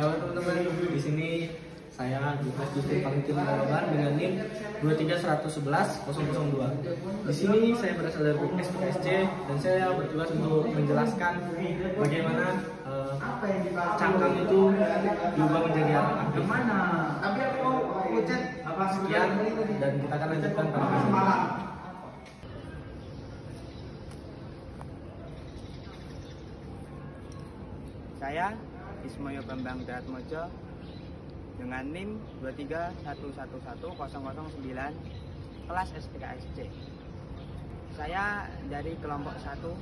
halo teman-teman, di sini saya Lukas Justin Valentin Marabar dengan NIM 23111-002. Di sini saya berasal dari SPKSC dan saya bertugas untuk menjelaskan bagaimana cangkang itu diubah menjadi arang aktif. Sekian, dan kita akan lanjutkan pada video. Saya Ismoyo Bambang Daratmojo dengan NIM 231110009 kelas SPKSC. Saya dari kelompok 1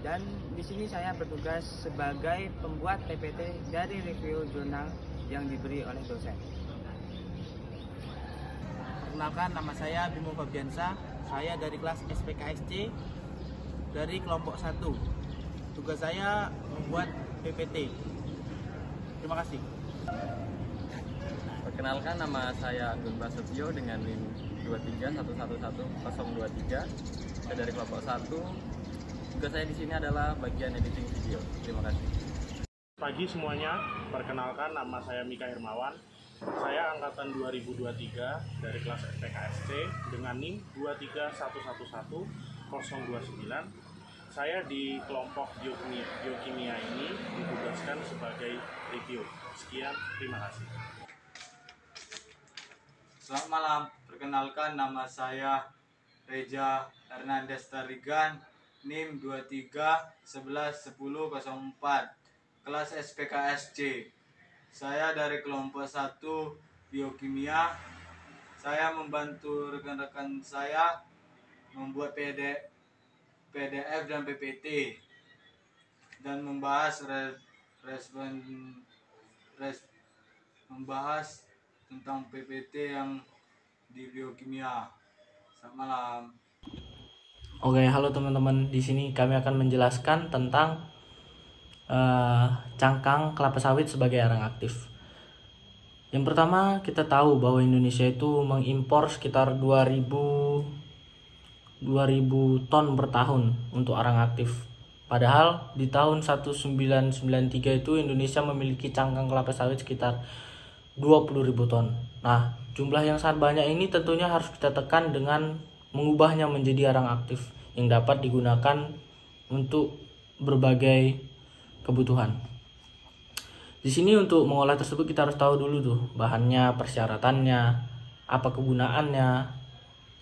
dan di sini saya bertugas sebagai pembuat PPT dari review jurnal yang diberi oleh dosen. Perkenalkan, nama saya Bimo Fabiansa. Saya dari kelas SPKSC dari kelompok 1. Tugas saya membuat PPT. Terima kasih. Perkenalkan, nama saya Agun Prasetyo dengan NIM 231110023. Saya dari kelompok 1. Tugas saya di sini adalah bagian editing video. Terima kasih. Pagi semuanya, perkenalkan nama saya Mika Hermawan. Saya angkatan 2023 dari kelas SPKSC dengan NIM 23111-029. Saya di kelompok biokimia ini ditugaskan sebagai review. Sekian, terima kasih. Selamat malam, perkenalkan nama saya Reja Hernandez Tarigan, NIM 23111004, kelas SPKSC. Saya dari kelompok 1 biokimia. Saya membantu rekan-rekan saya membuat PDF dan PPT dan membahas tentang PPT yang di biokimia. Selamat malam. Oke, halo teman-teman. Di sini kami akan menjelaskan tentang cangkang kelapa sawit sebagai arang aktif. Yang pertama, kita tahu bahwa Indonesia itu mengimpor sekitar 2000 ton per tahun untuk arang aktif. Padahal di tahun 1993 itu Indonesia memiliki cangkang kelapa sawit sekitar 20.000 ton. Nah, jumlah yang sangat banyak ini tentunya harus kita tekan dengan mengubahnya menjadi arang aktif yang dapat digunakan untuk berbagai kebutuhan. Di sini untuk mengolah tersebut kita harus tahu dulu tuh bahannya, persyaratannya, apa kegunaannya,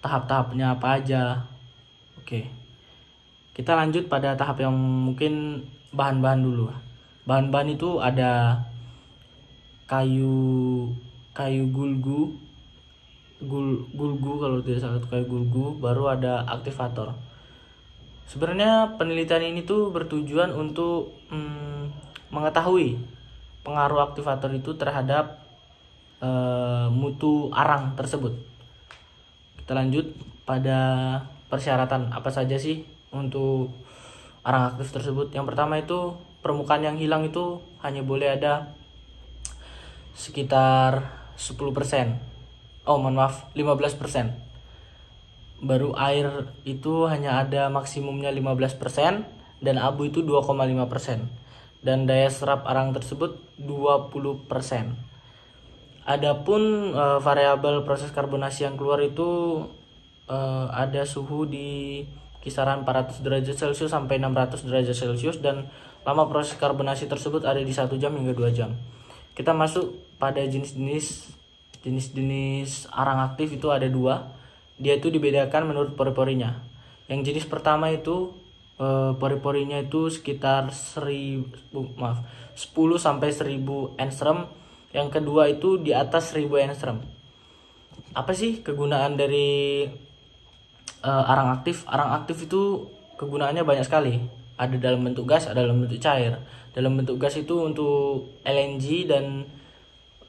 tahap-tahapnya apa aja. Oke. Kita lanjut pada tahap yang mungkin bahan-bahan dulu. Bahan-bahan itu ada kayu gulgu kalau tidak salah, kayu gulgu, baru ada aktivator. Sebenarnya penelitian ini tuh bertujuan untuk mengetahui pengaruh aktivator itu terhadap mutu arang tersebut. Kita lanjut pada persyaratan apa saja sih untuk arang aktif tersebut. Yang pertama itu permukaan yang hilang itu hanya boleh ada sekitar 10%. 15%. Baru air itu hanya ada maksimumnya 15% dan abu itu 2,5%. Dan daya serap arang tersebut 20%. Adapun variabel proses karbonasi yang keluar itu ada suhu di kisaran 400 derajat Celcius sampai 600 derajat Celcius dan lama proses karbonasi tersebut ada di 1 jam hingga 2 jam. Kita masuk pada jenis-jenis arang aktif itu ada 2. Dia itu dibedakan menurut pori-porinya. Yang jenis pertama itu pori-porinya itu sekitar 10 sampai 1000 angstrom. Yang kedua itu di atas 1000 angstrom. Apa sih kegunaan dari arang aktif? Arang aktif itu kegunaannya banyak sekali. Ada dalam bentuk gas, ada dalam bentuk cair. Dalam bentuk gas itu untuk LNG dan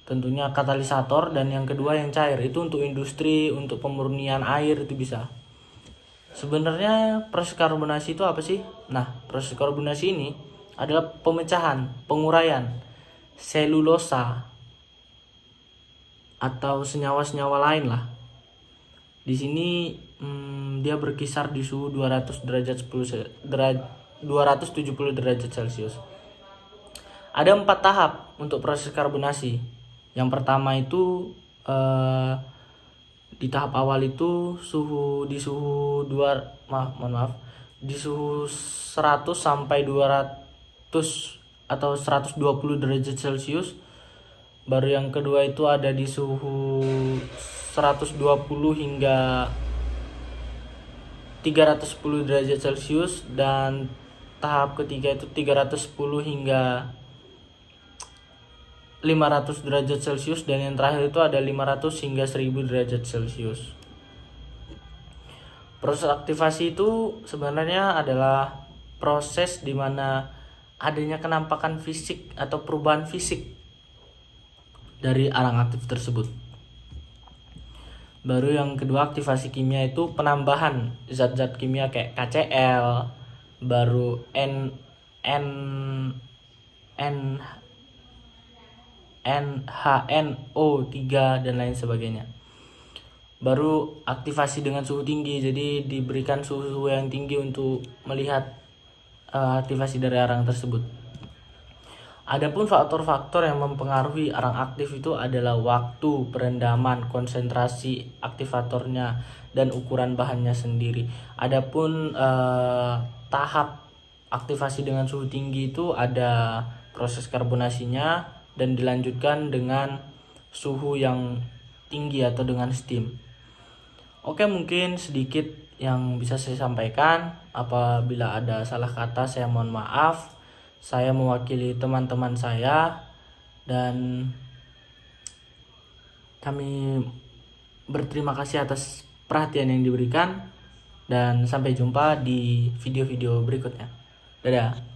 tentunya katalisator, dan yang kedua yang cair itu untuk industri, untuk pemurnian air itu bisa. Sebenarnya proses karbonasi itu apa sih? Nah, proses karbonasi ini adalah pemecahan, penguraian selulosa atau senyawa-senyawa lain lah. Di sini dia berkisar di suhu 270 derajat Celcius. Ada 4 tahap untuk proses karbonasi. Yang pertama itu di tahap awal itu di suhu 100 sampai 200 atau 120 derajat Celcius. Baru yang kedua itu ada di suhu 120 hingga 310 derajat Celcius, dan tahap ketiga itu 310 hingga 500 derajat Celcius, dan yang terakhir itu ada 500 hingga 1000 derajat Celcius. Proses aktivasi itu sebenarnya adalah proses di mana adanya kenampakan fisik atau perubahan fisik dari arang aktif tersebut. Baru yang kedua, aktivasi kimia itu penambahan zat-zat kimia kayak KCl, baru NHNO3 dan lain sebagainya. Baru aktivasi dengan suhu tinggi, jadi diberikan suhu yang tinggi untuk melihat aktivasi dari arang tersebut. Adapun faktor-faktor yang mempengaruhi arang aktif itu adalah waktu perendaman, konsentrasi aktivatornya, dan ukuran bahannya sendiri. Adapun tahap aktivasi dengan suhu tinggi itu ada proses karbonasinya dan dilanjutkan dengan suhu yang tinggi atau dengan steam. Oke, mungkin sedikit yang bisa saya sampaikan. Apabila ada salah kata, saya mohon maaf. Saya mewakili teman-teman saya dan kami berterima kasih atas perhatian yang diberikan, dan sampai jumpa di video-video berikutnya. Dadah.